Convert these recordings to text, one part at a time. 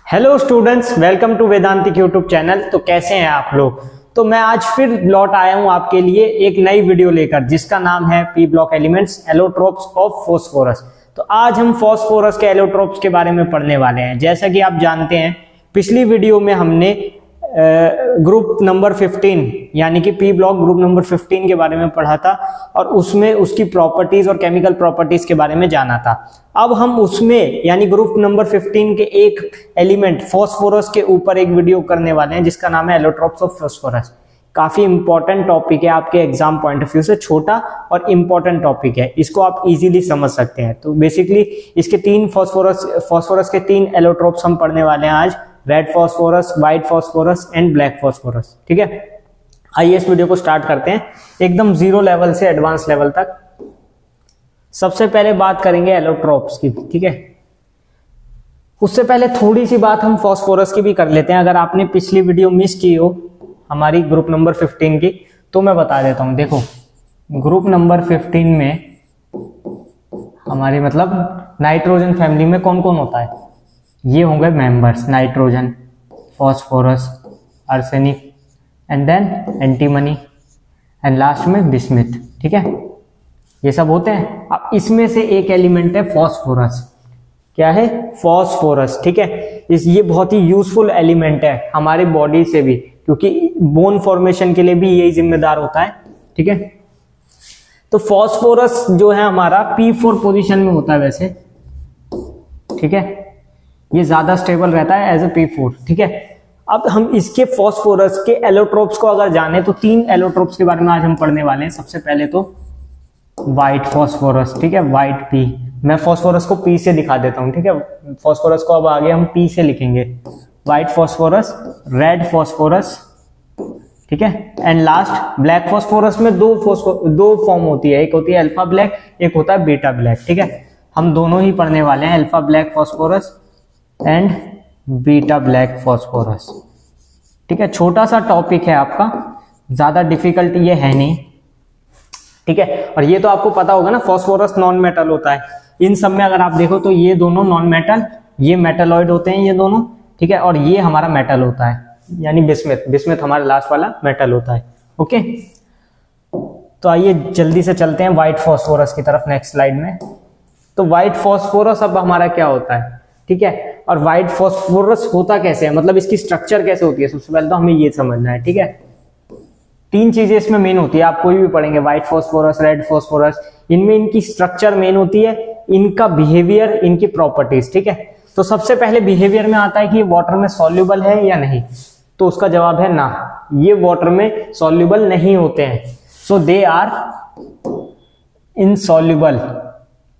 Hello students, welcome to Vedantic YouTube channel. तो कैसे हैं आप लोग। तो मैं आज फिर लौट आया हूं आपके लिए एक नई वीडियो लेकर जिसका नाम है P block elements allotropes of phosphorus. तो आज हम फास्फोरस के एलोट्रोप्स के बारे में पढ़ने वाले हैं। जैसा कि आप जानते हैं पिछली वीडियो में हमने ग्रुप नंबर 15 यानी कि पी ब्लॉक ग्रुप नंबर 15 के बारे में पढ़ा था और उसमें उसकी प्रॉपर्टीज और केमिकल प्रॉपर्टीज के बारे में जाना था। अब हम उसमें यानी ग्रुप नंबर 15 के एक एलिमेंट फास्फोरस के ऊपर एक वीडियो करने वाले हैं जिसका नाम है एलोट्रोप्स ऑफ फास्फोरस। काफी इंपॉर्टेंट टॉपिक है आपके एग्जाम पॉइंट ऑफ व्यू से, छोटा और इंपॉर्टेंट टॉपिक है, इसको आप इजीली समझ सकते हैं। तो बेसिकली इसके तीन फास्फोरस के तीन एलोट्रोप्स हम पढ़ने वाले हैं आज, red phosphorus, white phosphorus and black phosphorus. ठीक है, आइए इस वीडियो को स्टार्ट करते हैं एकदम जीरो लेवल से एडवांस लेवल तक। सबसे पहले बात करेंगे एलोट्रोप्स की। ठीक है, उससे पहले थोड़ी सी बात हम फास्फोरस की भी कर लेते हैं। अगर आपने पिछली वीडियो मिस की हो हमारी ग्रुप नंबर 15 की तो मैं बता देता हूं। देखो, ग्रुप नंबर 15 में हमारी मतलब नाइट्रोजन फैमिली में कौन कौन होता है, ये होंगे members, nitrogen, phosphorus, arsenic and then antimony and last में बिस्मिथ। ठीक है, ये सब होते हैं। अब इसमें से एक एलिमेंट है फास्फोरस। क्या है? फास्फोरस। ठीक है, ये बहुत ही यूजफुल एलिमेंट है हमारे बॉडी से भी, क्योंकि बोन फॉर्मेशन के लिए भी यही जिम्मेदार होता है। ठीक है, तो फास्फोरस जो है हमारा P4 पोजीशन में होता है वैसे। ठीक है, ये ज्यादा स्टेबल रहता है एज ए P4। ठीक है, अब हम इसके फास्फोरस के एलोट्रोप्स को अगर जाने तो तीन एलोट्रोप्स के बारे में आज हम पढ़ने वाले हैं। सबसे पहले तो व्हाइट फास्फोरस। ठीक है, व्हाइट P, मैं फास्फोरस को P से दिखा देता हूं। ठीक है, फास्फोरस को अब आगे हम P से लिखेंगे, व्हाइट फास्फोरस, रेड फास्फोरस। ठीक है, एंड लास्ट ब्लैक फास्फोरस में दो फॉर्म होती है, एक होती है अल्फा ब्लैक, एक होता है बीटा ब्लैक। ठीक है, हम दोनों ही पढ़ने वाले हैं, alpha black phosphorus and beta black phosphorus. ठीक है, छोटा सा टॉपिक है आपका, ज्यादा डिफिकल्ट ये है नहीं। ठीक है, और ये तो आपको पता होगा ना, फास्फोरस नॉन मेटल होता है। इन सब में अगर आप देखो तो ये दोनों नॉन मेटल, ये मेटलॉइड होते हैं ये दोनों। ठीक है, और ये हमारा मेटल होता है यानी बिस्मिथ हमारा लास्ट वाला मेटल होता है। ओके, तो आइए जल्दी से चलते हैं व्हाइट फास्फोरस की तरफ नेक्स्ट स्लाइड में। तो व्हाइट फास्फोरस अब हमारा क्या होता है। ठीक है, और व्हाइट फास्फोरस होता कैसे है, मतलब इसकी स्ट्रक्चर कैसे होती है, सबसे पहले तो हमें ये समझना है। ठीक है, तीन चीजें इसमें मेन होती है, आप कोई भी पढ़ेंगे, व्हाइट फास्फोरस, रेड फास्फोरस, इनमें इनकी स्ट्रक्चर मेन होती है, इनका बिहेवियर, इनकी प्रॉपर्टीज। ठीक है, तो सबसे पहले बिहेवियर में आता है कि ये वाटर में सॉल्युबल है या नहीं, तो उसका जवाब है ना, ये वाटर में सॉल्युबल नहीं होते हैं। सो दे आर इनसॉल्युबल।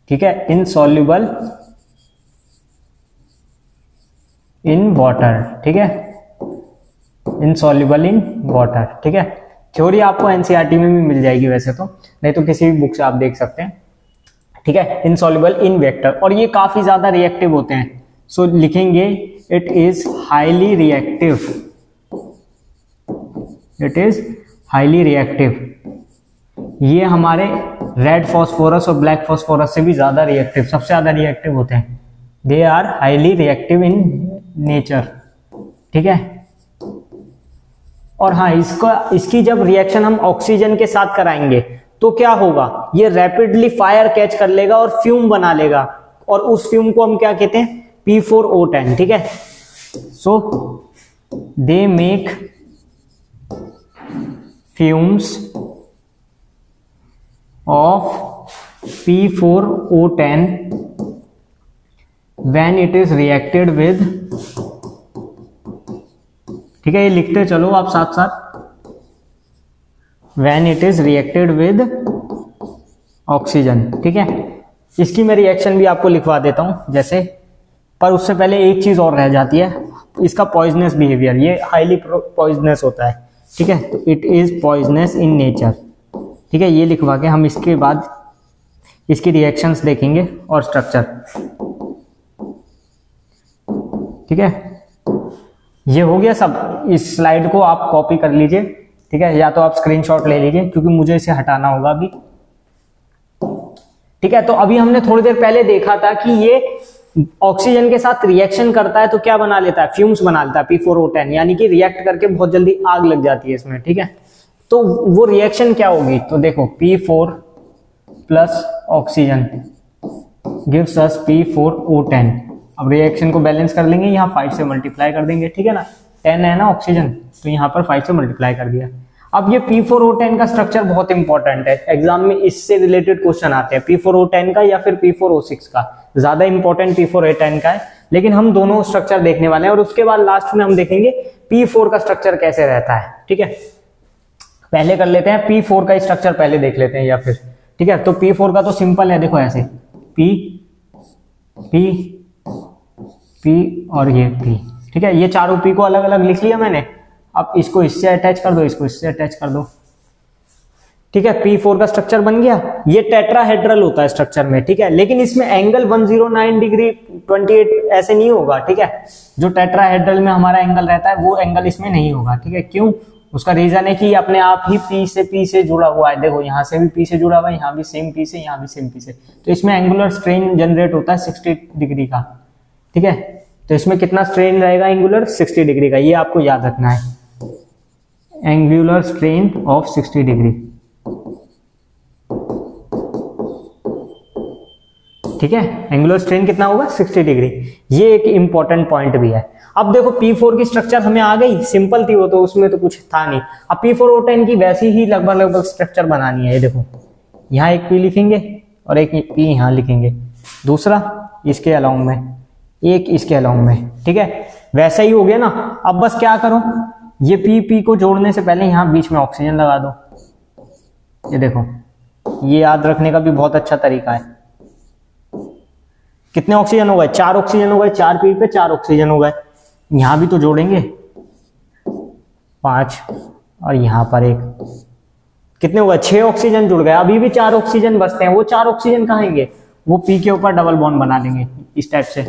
ठीक है, इनसॉल्युबल इन वाटर। ठीक है, इनसॉल्युबल इन वाटर। ठीक है, थ्योरी आपको एनसीईआरटी में भी मिल जाएगी वैसे तो, नहीं तो किसी भी बुक से आप देख सकते हैं। ठीक है, इनसॉल्युबल इन वेक्टर, और ये काफी ज्यादा रिएक्टिव होते हैं। सो लिखेंगे it is highly reactive, it is highly reactive. ये हमारे रेड फास्फोरस और ब्लैक फास्फोरस से भी ज्यादा रिएक्टिव, सबसे ज्यादा रिएक्टिव होते हैं। They are highly reactive in nature. ठीक है, और हाँ, इसकी जब रिएक्शन हम ऑक्सीजन के साथ कराएंगे तो क्या होगा, ये रैपिडली फायर कैच कर लेगा और फ्यूम बना लेगा, और उस फ्यूम को हम क्या कहते हैं, P4O10। ठीक है, so they make fumes of P4O10 when it is reacted with। ठीक है, ये लिखते चलो आप साथ साथ, when it is reacted with oxygen. ठीक है, इसकी मैं रिएक्शन भी आपको लिखवा देता हूं जैसे, पर उससे पहले एक चीज और रह जाती है, इसका पॉइजनस बिहेवियर, ये हाईली पॉइजनस होता है। ठीक है, तो it is poisonous in nature. ठीक है, ये लिखवा के हम इसके बाद इसकी रिएक्शंस देखेंगे और स्ट्रक्चर। ठीक है, ये हो गया सब। इस स्लाइड को आप कॉपी कर लीजिए। ठीक है, या तो आप स्क्रीनशॉट ले लीजिए क्योंकि मुझे इसे हटाना होगा अभी। ठीक है, तो अभी हमने थोड़ी देर पहले देखा था कि ये ऑक्सीजन के साथ रिएक्शन करता है तो क्या बना लेता है, फ्यूम्स बना लेता है P4O10, यानी कि रिएक्ट करके बहुत जल्दी आग लग जाती है इसमें, ठीक है। तो वो रिएक्शन क्या होगी, तो देखो P4 plus oxygen gives us P4O10। अब रिएक्शन को बैलेंस कर लेंगे, यहाँ 5 से मल्टीप्लाई कर देंगे, ठीक है ना, 10 है ना ऑक्सीजन, तो यहाँ पर 5 से मल्टीप्लाई कर दिया। अब ये P4O10 का स्ट्रक्चर बहुत इंपॉर्टेंट है, एग्जाम में इससे रिलेटेड क्वेश्चन आते हैं, P4O10 का या फिर P4O6 का। ज्यादा इंपॉर्टेंट P4O10 का है, लेकिन हम दोनों स्ट्रक्चर देखने वाले हैं और उसके बाद लास्ट में हम देखेंगे P4 का स्ट्रक्चर कैसे रहता है, ठीक है। पहले कर लेते हैं P4 का स्ट्रक्चर, पहले देख लेते हैं या फिर, ठीक है। तो P4 का तो सिंपल है, देखो ऐसे P P P और ये P, ठीक है। ये चारों P को अलग अलग लिख लिया मैंने। अब इसको इससे अटैच कर दो, इसको इससे अटैच कर दो, ठीक है। P4 का स्ट्रक्चर बन गया। ये टेट्राहेड्रल होता है स्ट्रक्चर में, ठीक है, लेकिन इसमें एंगल 109 डिग्री 28 ऐसे नहीं होगा, ठीक है। जो टेट्राहेड्रल में हमारा एंगल रहता है वो एंगल इसमें नहीं होगा, ठीक है। क्यों, उसका रीजन है कि अपने आप ही P से जुड़ा हुआ है। देखो यहाँ से भी P से जुड़ा हुआ है, यहाँ भी सेम P से, यहाँ भी सेम P से, तो इसमें एंगुलर स्ट्रेन जनरेट होता है 60 डिग्री का, ठीक है। तो इसमें कितना स्ट्रेन रहेगा एंगुलर, 60 डिग्री का, ये आपको याद रखना है, एंगुलर स्ट्रेन ऑफ 60 डिग्री, ठीक है। एंगुलर स्ट्रेन कितना होगा, 60 डिग्री। ये एक इंपॉर्टेंट पॉइंट भी है। अब देखो P4 की स्ट्रक्चर हमें आ गई, सिंपल थी वो तो, उसमें तो कुछ था नहीं। अब P4O10 की वैसी ही लगभग स्ट्रक्चर बनानी है। ये देखो यहाँ एक P लिखेंगे और एक P यहाँ लिखेंगे, दूसरा इसके अलाउ में, एक इसके अलाउ में, ठीक है। वैसा ही हो गया ना। अब बस क्या करो, ये P को जोड़ने से पहले यहाँ बीच में ऑक्सीजन लगा दो। ये देखो, ये याद रखने का भी बहुत अच्छा तरीका है। कितने ऑक्सीजन हो गए, 4 ऑक्सीजन हो गए, 4 P पे 4 ऑक्सीजन हो गए। यहां भी तो जोड़ेंगे 5 और यहां पर 1, कितने हो गए, 6 ऑक्सीजन जुड़ गए। अभी भी 4 ऑक्सीजन बचते हैं, वो 4 ऑक्सीजन कहाँ आएंगे, वो P के ऊपर डबल बॉन्ड बना देंगे इस टाइप से,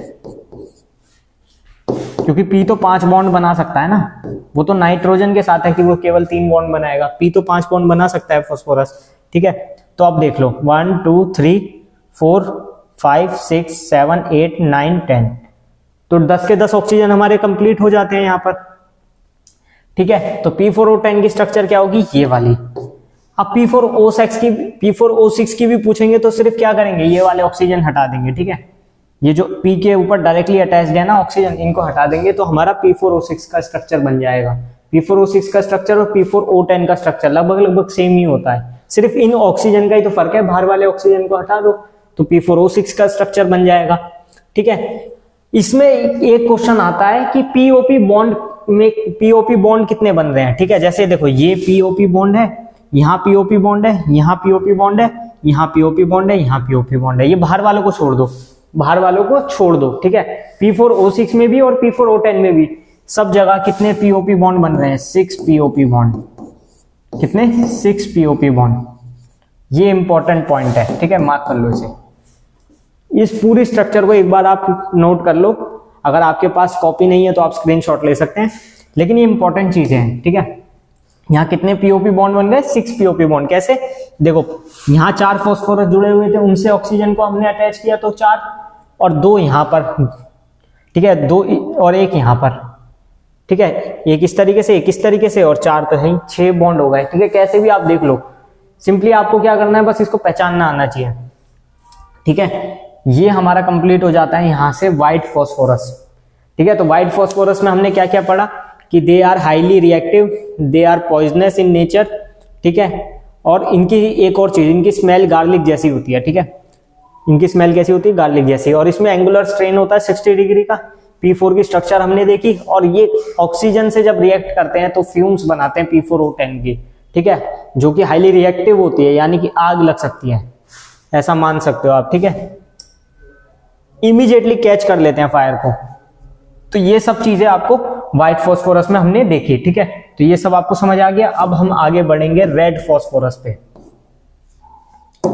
क्योंकि P तो 5 बॉन्ड बना सकता है ना। वो तो नाइट्रोजन के साथ है कि वो केवल 3 बॉन्ड बनाएगा, P तो 5 बॉन्ड बना सकता है फास्फोरस, ठीक है। तो अब देख लो 1 2 3 4 5 6 7 8 9 10, तो 10 के 10 ऑक्सीजन हमारे कंप्लीट हो जाते हैं यहाँ पर, ठीक है। तो P4O10 की स्ट्रक्चर क्या होगी, ये वाली। अब P4O6 की भी पूछेंगे तो सिर्फ क्या करेंगे, ये वाले ऑक्सीजन हटा देंगे, ठीक है। ये जो P के ऊपर डायरेक्टली अटैच्ड है ना ऑक्सीजन, इनको हटा देंगे तो हमारा P4O6 का स्ट्रक्चर बन जाएगा। P4O6 का स्ट्रक्चर और P4O10 का स्ट्रक्चर लगभग सेम ही होता है, सिर्फ इन ऑक्सीजन का ही तो फर्क है। बाहर वाले ऑक्सीजन को हटा दो तो P4O6 का स्ट्रक्चर बन जाएगा, ठीक है। इसमें एक क्वेश्चन आता है कि POP बॉन्ड में POP बॉन्ड कितने बन रहे हैं, ठीक है। जैसे देखो ये POP बॉन्ड है, यहाँ POP बॉन्ड है, यहाँ POP बॉन्ड है, यहाँ POP बॉन्ड है, यहाँ POP बॉन्ड है। ये बाहर वालों को छोड़ दो, बाहर वालों को छोड़ दो, ठीक है। P4O6 में भी और P4O10 में भी सब जगह कितने POP बॉन्ड बन रहे हैं, 6 POP बॉन्ड। कितने, 6 POP बॉन्ड। ये इंपॉर्टेंट पॉइंट है, ठीक है, मार्क कर लो इसे। इस पूरी स्ट्रक्चर को एक बार आप नोट कर लो, अगर आपके पास कॉपी नहीं है तो आप स्क्रीनशॉट ले सकते हैं, लेकिन ये इंपॉर्टेंट चीजें हैं, ठीक है। यहाँ कितने POP बॉन्ड बन गए, 6 POP बॉन्ड। कैसे, देखो यहाँ 4 फास्फोरस जुड़े हुए थे, उनसे ऑक्सीजन को हमने अटैच किया तो 4 और 2 यहाँ पर, ठीक है, 2 और 1 यहाँ पर, ठीक है। एक इस तरीके से, एक इस तरीके से, और 4 तो है, 6 बॉन्ड हो गए, ठीक है। कैसे भी आप देख लो, सिंपली आपको क्या करना है, बस इसको पहचानना आना चाहिए, ठीक है। ये हमारा कंप्लीट हो जाता है यहाँ से व्हाइट फास्फोरस, ठीक है। तो व्हाइट फास्फोरस में हमने क्या क्या पढ़ा कि they are highly reactive, they are poisonous in nature, ठीक है। और इनकी एक और चीज, इनकी स्मेल गार्लिक जैसी होती है, ठीक है। इनकी स्मेल कैसी होती है, गार्लिक जैसी। और इसमें एंगुलर स्ट्रेन होता है 60 डिग्री का। P4 की स्ट्रक्चर हमने देखी, और ये ऑक्सीजन से जब रिएक्ट करते हैं तो फ्यूम्स बनाते हैं P4O10 की, ठीक है, जो कि हाईली रिएक्टिव होती है, यानी कि आग लग सकती है, ऐसा मान सकते हो आप, ठीक है। इमीडिएटली कैच कर लेते हैं फायर को। तो ये सब चीजें आपको व्हाइट फास्फोरस में हमने देखी, ठीक है। तो ये सब आपको समझ आ गया। अब हम आगे बढ़ेंगे रेड फास्फोरस पे।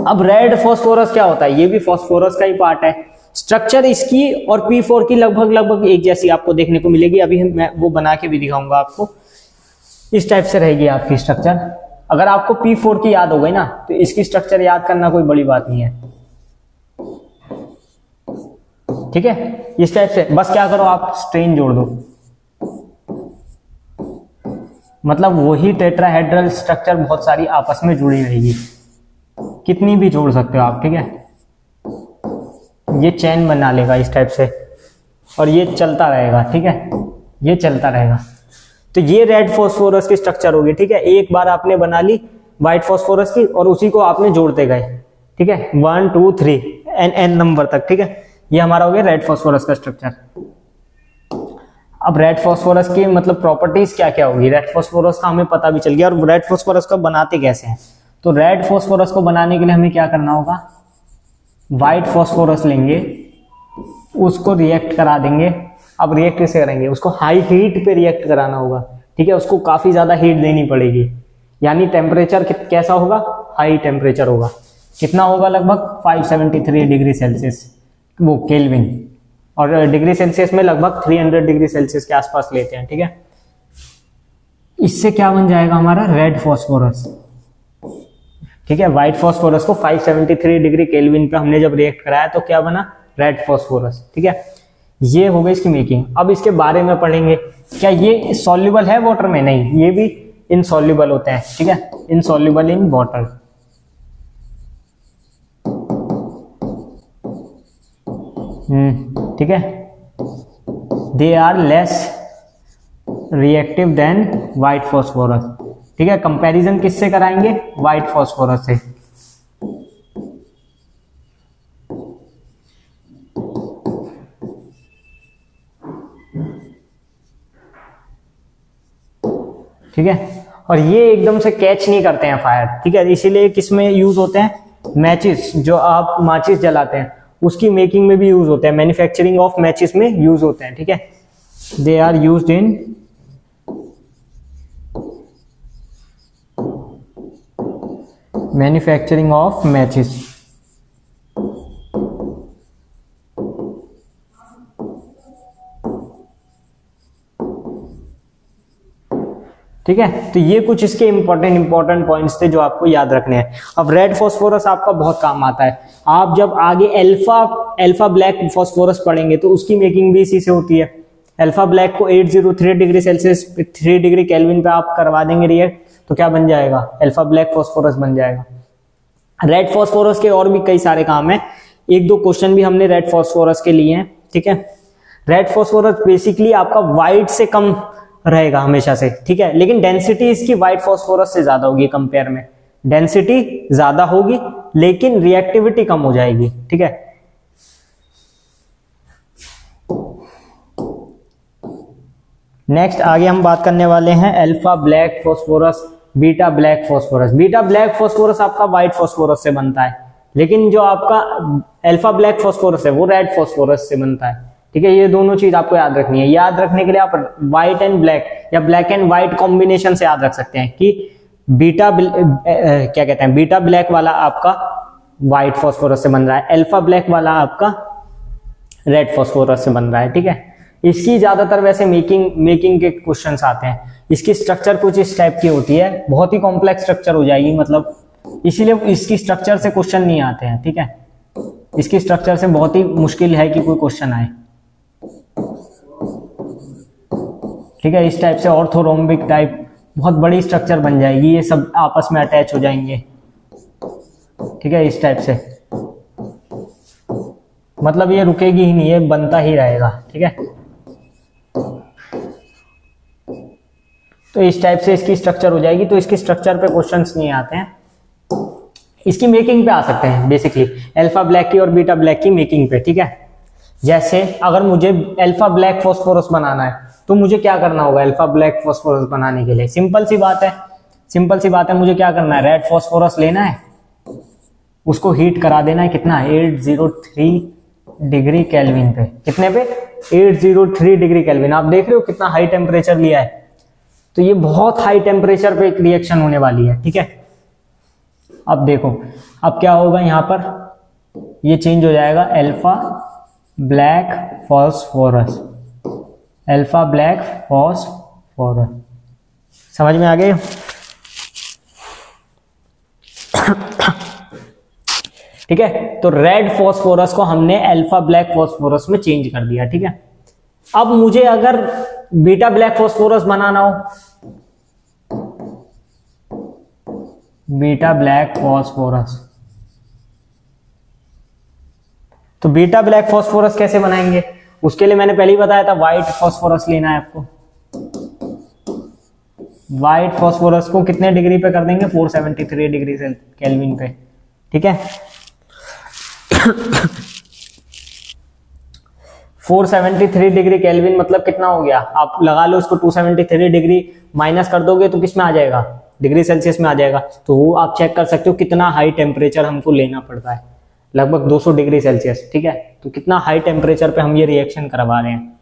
अब रेड फास्फोरस क्या होता है, ये भी फास्फोरस का ही पार्ट है। स्ट्रक्चर इसकी और P4 की लगभग एक जैसी आपको देखने को मिलेगी। अभी मैं वो बना के भी दिखाऊंगा आपको। इस टाइप से रहेगी आपकी स्ट्रक्चर। अगर आपको P4 की याद हो गई ना, तो इसकी स्ट्रक्चर याद करना कोई बड़ी बात नहीं है, ठीक है, इस टाइप से। बस क्या करो आप स्ट्रेन जोड़ दो, मतलब वही टेट्राहेड्रल स्ट्रक्चर बहुत सारी आपस में जुड़ी रहेगी, कितनी भी जोड़ सकते हो आप। ठीक है, ये चैन बना लेगा इस टाइप से और ये चलता रहेगा। ठीक है, ये चलता रहेगा। तो ये रेड फॉस्फोरस की स्ट्रक्चर होगी। ठीक है, एक बार आपने बना ली व्हाइट फॉस्फोरस की और उसी को आपने जोड़ते गए। ठीक है, 1 2 3 एन नंबर तक। ठीक है, ये हमारा हो गया रेड फॉस्फोरस का स्ट्रक्चर। अब रेड फॉस्फोरस की मतलब प्रॉपर्टीज क्या क्या होगी, रेड फॉस्फोरस का हमें पता भी चल गया। और रेड फॉस्फोरस को बनाते कैसे हैं, तो रेड फॉस्फोरस को बनाने के लिए हमें क्या करना होगा, व्हाइट फॉस्फोरस लेंगे, उसको रिएक्ट करा देंगे। अब रिएक्ट कैसे करेंगे, उसको हाई हीट पे रिएक्ट कराना होगा। ठीक है, उसको काफी ज्यादा हीट देनी पड़ेगी, यानी टेम्परेचर कैसा होगा, हाई टेम्परेचर होगा। कितना होगा, लगभग 573 डिग्री सेल्सियस, वो केल्विन, और डिग्री सेल्सियस में लगभग 300 डिग्री सेल्सियस के आसपास लेते हैं। ठीक है, इससे क्या बन जाएगा हमारा रेड फॉस्फोरस। ठीक है, व्हाइट फॉस्फोरस को 573 डिग्री केल्विन पे हमने जब रिएक्ट कराया तो क्या बना, रेड फॉस्फोरस। ठीक है, ये हो गई इसकी मेकिंग। अब इसके बारे में पढ़ेंगे, क्या ये सॉल्युबल है वाटर में, नहीं, ये भी इनसॉल्युबल होते हैं। ठीक है, इनसॉल्युबल इन वाटर। ठीक है, they are less reactive than white phosphorus. ठीक है, कंपैरिजन किससे कराएंगे, व्हाइट फॉस्फोरस से। ठीक है, और ये एकदम से कैच नहीं करते हैं फायर। ठीक है, इसीलिए किसमें यूज होते हैं, मैचिस, जो आप माचिस जलाते हैं उसकी मेकिंग में भी यूज होते हैं, मैन्युफैक्चरिंग ऑफ मैचिस में यूज होते हैं। ठीक है, they are used in manufacturing of matches. ठीक है, तो ये कुछ इसके इंपॉर्टेंट पॉइंट्स थे जो आपको याद रखने हैं। अब रेड फॉस्फोरस आपका बहुत काम आता है। आप जब आगे अल्फा ब्लैक फॉस्फोरस पढ़ेंगे तो उसकी मेकिंग भी इसी से होती है। अल्फा ब्लैक को 803 डिग्री सेल्सियस 3 डिग्री केल्विन पे आप करवा देंगे रिएक्ट, तो क्या बन जाएगा, अल्फा ब्लैक फॉस्फोरस बन जाएगा। रेड फॉस्फोरस के और भी कई सारे काम है, एक दो क्वेश्चन भी हमने रेड फॉस्फोरस के लिए हैं। ठीक है, रेड फॉस्फोरस बेसिकली आपका व्हाइट से कम रहेगा हमेशा से। ठीक है, लेकिन डेंसिटी इसकी व्हाइट फॉस्फोरस से ज्यादा होगी, कंपेयर में डेंसिटी ज्यादा होगी लेकिन रिएक्टिविटी कम हो जाएगी। ठीक है, नेक्स्ट आगे हम बात करने वाले हैं alpha black phosphorus, beta black phosphorus. Beta black phosphorus आपका व्हाइट फॉस्फोरस से बनता है, लेकिन जो आपका अल्फा ब्लैक फॉस्फोरस है वो रेड फॉस्फोरस से बनता है। ठीक है, ये दोनों चीज आपको याद रखनी है। याद रखने के लिए आप व्हाइट एंड ब्लैक या ब्लैक एंड व्हाइट कॉम्बिनेशन से याद रख सकते हैं कि बीटा क्या कहते हैं, बीटा ब्लैक वाला आपका व्हाइट फॉस्फोरस से बन रहा है, अल्फा ब्लैक वाला आपका रेड फॉस्फोरस से बन रहा है। ठीक है, इसकी ज्यादातर वैसे मेकिंग के क्वेश्चंस आते हैं। इसकी स्ट्रक्चर कुछ इस टाइप की होती है, बहुत ही कॉम्प्लेक्स स्ट्रक्चर हो जाएगी, मतलब इसीलिए इसकी स्ट्रक्चर से क्वेश्चन नहीं आते हैं। ठीक है, इसकी स्ट्रक्चर से बहुत ही मुश्किल है कि कोई क्वेश्चन आए। ठीक है, इस टाइप से ऑर्थोरोम्बिक टाइप बहुत बड़ी स्ट्रक्चर बन जाएगी, ये सब आपस में अटैच हो जाएंगे। ठीक है, इस टाइप से मतलब ये रुकेगी ही नहीं, ये बनता ही रहेगा। ठीक है, तो इस टाइप से इसकी स्ट्रक्चर हो जाएगी, तो इसकी स्ट्रक्चर पे क्वेश्चंस नहीं आते हैं, इसकी मेकिंग पे आ सकते हैं बेसिकली, अल्फा ब्लैक की और बीटा ब्लैक की मेकिंग पे। ठीक है, जैसे अगर मुझे अल्फा ब्लैक फॉस्फोरस बनाना है तो मुझे क्या करना होगा, अल्फा ब्लैक फॉस्फोरस बनाने के लिए सिंपल सी बात है, मुझे क्या करना है, रेड फॉस्फोरस लेना है, उसको हीट करा देना है, कितना, 803 डिग्री केल्विन पे। कितने पे, 803 डिग्री केल्विन। आप देख रहे हो कितना हाई टेम्परेचर लिया है, तो ये बहुत हाई टेम्परेचर पे एक रिएक्शन होने वाली है। ठीक है, अब देखो अब क्या होगा, यहां पर ये चेंज हो जाएगा, alpha black phosphorus, alpha black phosphorus. समझ में आ गए। ठीक है। तो रेड फॉस्फोरस को हमने अल्फा ब्लैक फॉस्फोरस में चेंज कर दिया, ठीक है। अब मुझे अगर बीटा ब्लैक फॉस्फोरस बनाना हो, बीटा ब्लैक फॉस्फोरस, तो बीटा ब्लैक फॉस्फोरस कैसे बनाएंगे? उसके लिए मैंने पहले ही बताया था व्हाइट फॉस्फोरस लेना है आपको। व्हाइट फॉस्फोरस को कितने डिग्री पे कर देंगे? 473 डिग्री से केल्विन पे, ठीक है। 473 डिग्री केल्विन मतलब कितना हो गया? आप लगा लो इसको, 273 डिग्री माइनस कर दोगे तो किस में आ जाएगा? डिग्री सेल्सियस में आ जाएगा। तो वो आप चेक कर सकते हो कितना हाई टेम्परेचर हमको लेना पड़ता है, लगभग 200 डिग्री सेल्सियस, ठीक है। तो कितना हाई टेम्परेचर पे हम ये रिएक्शन करवा रहे हैं,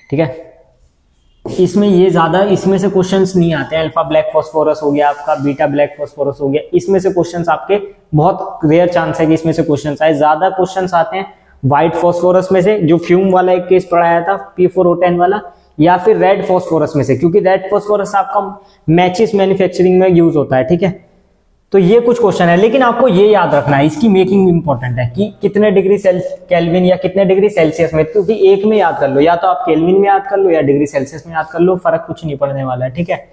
ठीक है। इसमें ये ज्यादा इसमें से क्वेश्चंस नहीं आते हैं। अल्फा ब्लैक फॉस्फोरस हो गया आपका, बीटा ब्लैक फॉस्फोरस हो गया, इसमें से क्वेश्चंस आपके बहुत रेयर चांस है कि इसमें से क्वेश्चंस आए। ज्यादा क्वेश्चंस आते हैं व्हाइट फॉस्फोरस में से, जो फ्यूम वाला एक केस पढ़ाया था P4O10 वाला, या फिर रेड फॉस्फोरस में से, क्योंकि रेड फॉस्फोरस आपका मैचिस मैन्युफैक्चरिंग में यूज होता है, ठीक है। तो ये कुछ क्वेश्चन है, लेकिन आपको ये याद रखना है, इसकी मेकिंग इंपॉर्टेंट है कि कितने डिग्री केल्विन या कितने डिग्री सेल्सियस में, क्योंकि एक में याद कर लो, या तो आप केल्विन में याद कर लो या डिग्री सेल्सियस में याद कर लो, फर्क कुछ नहीं पड़ने वाला है, ठीक है।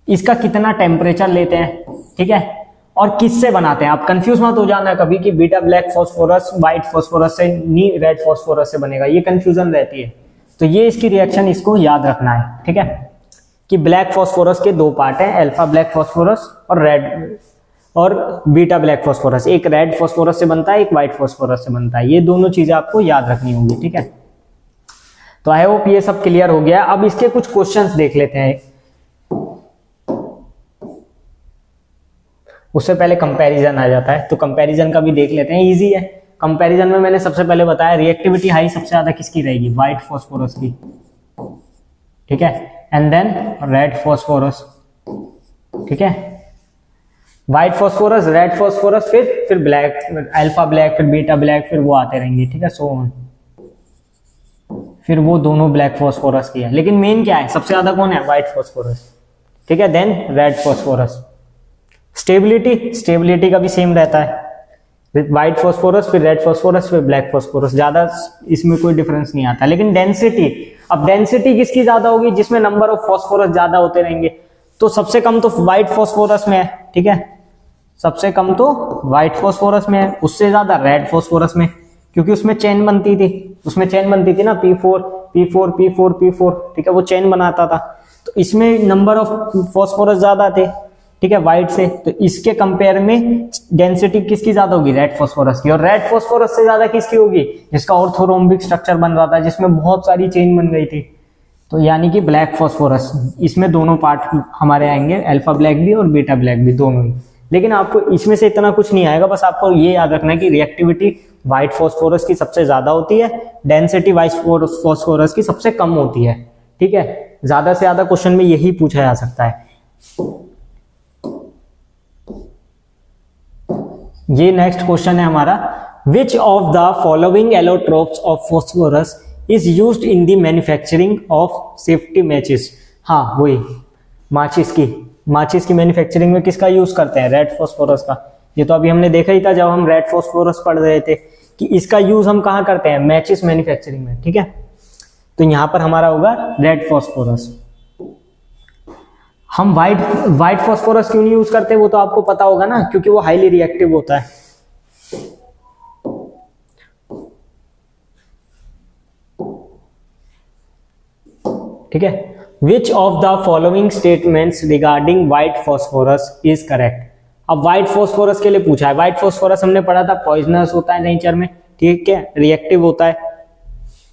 इसका कितना टेम्परेचर लेते हैं, ठीक है, और किससे बनाते हैं। आप कंफ्यूज मत हो जाना कभी कि beta black phosphorus white phosphorus से नहीं रेड फॉस्फोरस से बनेगा, ये कंफ्यूजन रहती है। तो ये इसकी रिएक्शन इसको याद रखना है, ठीक है, कि ब्लैक फॉस्फोरस के दो पार्ट हैं, अल्फा ब्लैक फॉस्फोरस और रेड और बीटा ब्लैक फॉस्फोरस। एक रेड फॉस्फोरस से बनता है, एक व्हाइट फॉस्फोरस से बनता है। ये दोनों चीजें आपको याद रखनी होंगी, ठीक है। तो आई होप ये सब क्लियर हो गया। अब इसके कुछ क्वेश्चंस देख लेते हैं। उससे पहले कंपैरिजन आ जाता है, तो कंपैरिजन का भी देख लेते हैं, इजी है। कंपैरिजन में मैंने सबसे पहले बताया रिएक्टिविटी हाई सबसे ज्यादा किसकी रहेगी? व्हाइट फॉस्फोरस की, ठीक है, एंड देन रेड फॉस्फोरस, ठीक है। व्हाइट फॉस्फोरस, रेड फॉस्फोरस, फिर ब्लैक, अल्फा ब्लैक, फिर बीटा ब्लैक, फिर वो आते रहेंगे, ठीक है, सो ऑन। फिर वो दोनों ब्लैक फॉस्फोरस की है, लेकिन मेन क्या है? सबसे ज्यादा कौन है? व्हाइट फॉस्फोरस, ठीक है, देन रेड फॉस्फोरस। स्टेबिलिटी का भी सेम रहता है, व्हाइट फॉस्फोरस, फिर रेड फॉस्फोरस, फिर ब्लैक फॉस्फोरस, ज्यादा इसमें कोई डिफरेंस नहीं आता। लेकिन डेंसिटी, अब डेंसिटी किसकी ज्यादा होगी? जिसमें नंबर ऑफ फॉस्फोरस ज्यादा होते रहेंगे। तो सबसे कम तो व्हाइट फॉस्फोरस में है, ठीक है, सबसे कम तो व्हाइट फॉस्फोरस में है, उससे ज्यादा रेड फॉस्फोरस में, क्योंकि उसमें चेन बनती थी, ना, P4, P4, P4, P4, ठीक है, वो चेन बनाता था। तो इसमें नंबर ऑफ फॉस्फोरस ज्यादा थे, ठीक है, व्हाइट से। तो इसके कंपेयर में डेंसिटी किसकी ज्यादा होगी? रेड फॉस्फोरस की। और रेड फॉस्फोरस से ज्यादा किसकी होगी? जिसका ऑर्थोरोम्बिक स्ट्रक्चर बन रहा था, जिसमें बहुत सारी चेन बन गई थी, तो यानी कि ब्लैक फॉस्फोरस। इसमें दोनों पार्ट हमारे आएंगे, अल्फा ब्लैक भी और बीटा ब्लैक भी, दोनों ही। लेकिन आपको इसमें से इतना कुछ नहीं आएगा, बस आपको ये याद रखना है कि रिएक्टिविटी व्हाइट फॉस्फोरस की सबसे ज्यादा होती है, डेंसिटी व्हाइट फॉस्फोरस की सबसे कम होती है, ठीक है। ज्यादा से ज्यादा क्वेश्चन में यही पूछा जा सकता है। ये नेक्स्ट क्वेश्चन है हमारा, which of the following allotropes of phosphorus is used in the manufacturing of safety matches. हाँ, वही माचिस की मैन्युफैक्चरिंग में किसका यूज करते हैं? रेड फॉस्फोरस का। ये तो अभी हमने देखा ही था जब हम रेड फॉस्फोरस पढ़ रहे थे कि इसका यूज हम कहाँ करते हैं? मैचिस मैन्युफैक्चरिंग में, ठीक है। तो यहां पर हमारा होगा रेड फॉस्फोरस। हम व्हाइट फॉस्फोरस क्यों नहीं यूज करते? वो तो आपको पता होगा ना, क्योंकि वो हाईली रिएक्टिव होता है। ठीक है, which of the following statements regarding white phosphorus is correct. अब व्हाइट फॉस्फोरस के लिए पूछा है। व्हाइट फॉस्फोरस हमने पढ़ा था पॉइजनस होता है नेचर में, ठीक है, रिएक्टिव होता है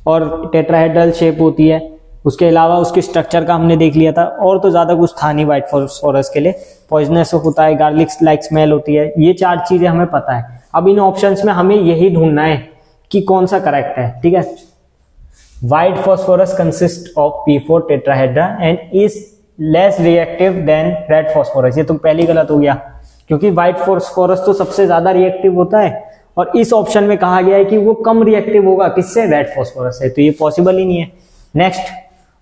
और टेट्राहेड्रल शेप होती है। उसके अलावा उसके स्ट्रक्चर का हमने देख लिया था, और तो ज्यादा कुछ था नहीं व्हाइट फॉस्फोरस के लिए। पॉइजनस होता है, गार्लिक लाइक स्मेल होती है, ये 4 चीजें हमें पता है। अब इन ऑप्शंस में हमें यही ढूंढना है कि कौन सा करेक्ट है, ठीक है। White phosphorus consist of P4 tetrahedra and is less reactive then red phosphorus. ये तो पहली गलत हो गया, क्योंकि व्हाइट फॉस्फोरस तो सबसे ज्यादा रिएक्टिव होता है और इस ऑप्शन में कहा गया है कि वो कम रिएक्टिव होगा किससे? रेड फॉस्फोरस से। तो ये पॉसिबल ही नहीं है। Next,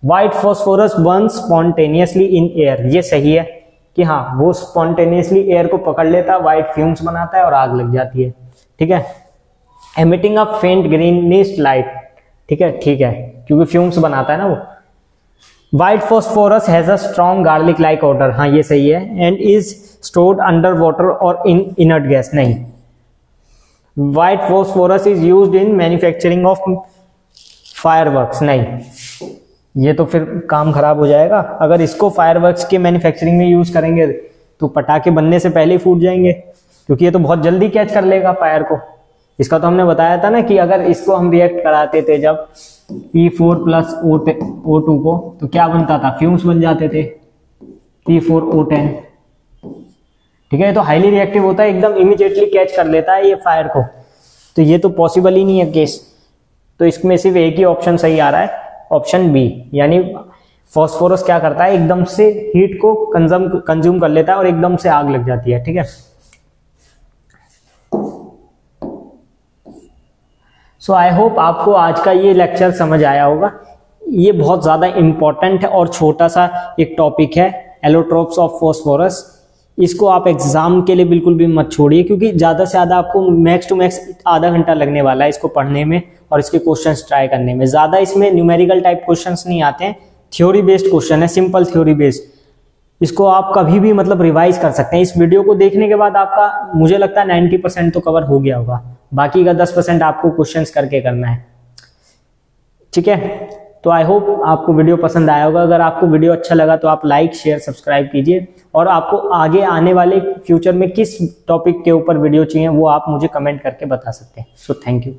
white phosphorus Burns spontaneously in air. ये सही है, कि हाँ वो स्पॉन्टेनियसली एयर को पकड़ लेता है, व्हाइट फ्यूम्स बनाता है और आग लग जाती है। ठीक है, एमिटिंग अ फेंट ग्रीनिश लाइट। ठीक है क्योंकि फ्यूम्स बनाता है ना वो। White phosphorus has a strong garlic like order, हाँ ये सही है। And is stored under water और इन इनर्ट गैस, नहीं। White phosphorus is used in manufacturing of fireworks, नहीं। ये तो फिर काम खराब हो जाएगा, अगर इसको फायरवर्क्स के मैन्युफैक्चरिंग में यूज करेंगे तो पटाखे बनने से पहले ही फूट जाएंगे, क्योंकि ये तो बहुत जल्दी कैच कर लेगा फायर को। इसका तो हमने बताया था ना कि अगर इसको हम रिएक्ट कराते थे जब P4 प्लस O2 को, तो क्या बनता था, फ्यूम्स बन जाते थे, P4O10। ठीक है, तो हाईली रिएक्टिव होता है, एकदम इमीडिएटली कैच कर लेता है ये फायर को, तो ये तो पॉसिबल ही नहीं है केस। तो इसमें सिर्फ एक ही ऑप्शन सही आ रहा है, ऑप्शन बी, यानी फॉस्फोरस क्या करता है, एकदम से हीट को कंज्यूम कर लेता है और एकदम से आग लग जाती है। ठीक है, सो आई होप आपको आज का ये लेक्चर समझ आया होगा। ये बहुत ज़्यादा इम्पॉर्टेंट है और छोटा सा एक टॉपिक है, एलोट्रोप्स ऑफ फॉस्फोरस। इसको आप एग्जाम के लिए बिल्कुल भी मत छोड़िए, क्योंकि ज़्यादा से ज़्यादा आपको मैक्स टू मैक्स आधा घंटा लगने वाला है इसको पढ़ने में और इसके क्वेश्चंस ट्राई करने में। ज़्यादा इसमें न्यूमेरिकल टाइप क्वेश्चंस नहीं आते हैं, थ्योरी बेस्ड क्वेश्चन है, सिंपल थ्योरी बेस्ड। इसको आप कभी भी मतलब रिवाइज कर सकते हैं। इस वीडियो को देखने के बाद आपका मुझे लगता है 90% तो कवर हो गया होगा, बाकी का 10% आपको क्वेश्चंस करके करना है। ठीक है, तो आई होप आपको वीडियो पसंद आया होगा। अगर आपको वीडियो अच्छा लगा तो आप लाइक शेयर सब्सक्राइब कीजिए, और आपको आगे आने वाले फ्यूचर में किस टॉपिक के ऊपर वीडियो चाहिए वो आप मुझे कमेंट करके बता सकते हैं। So thank you.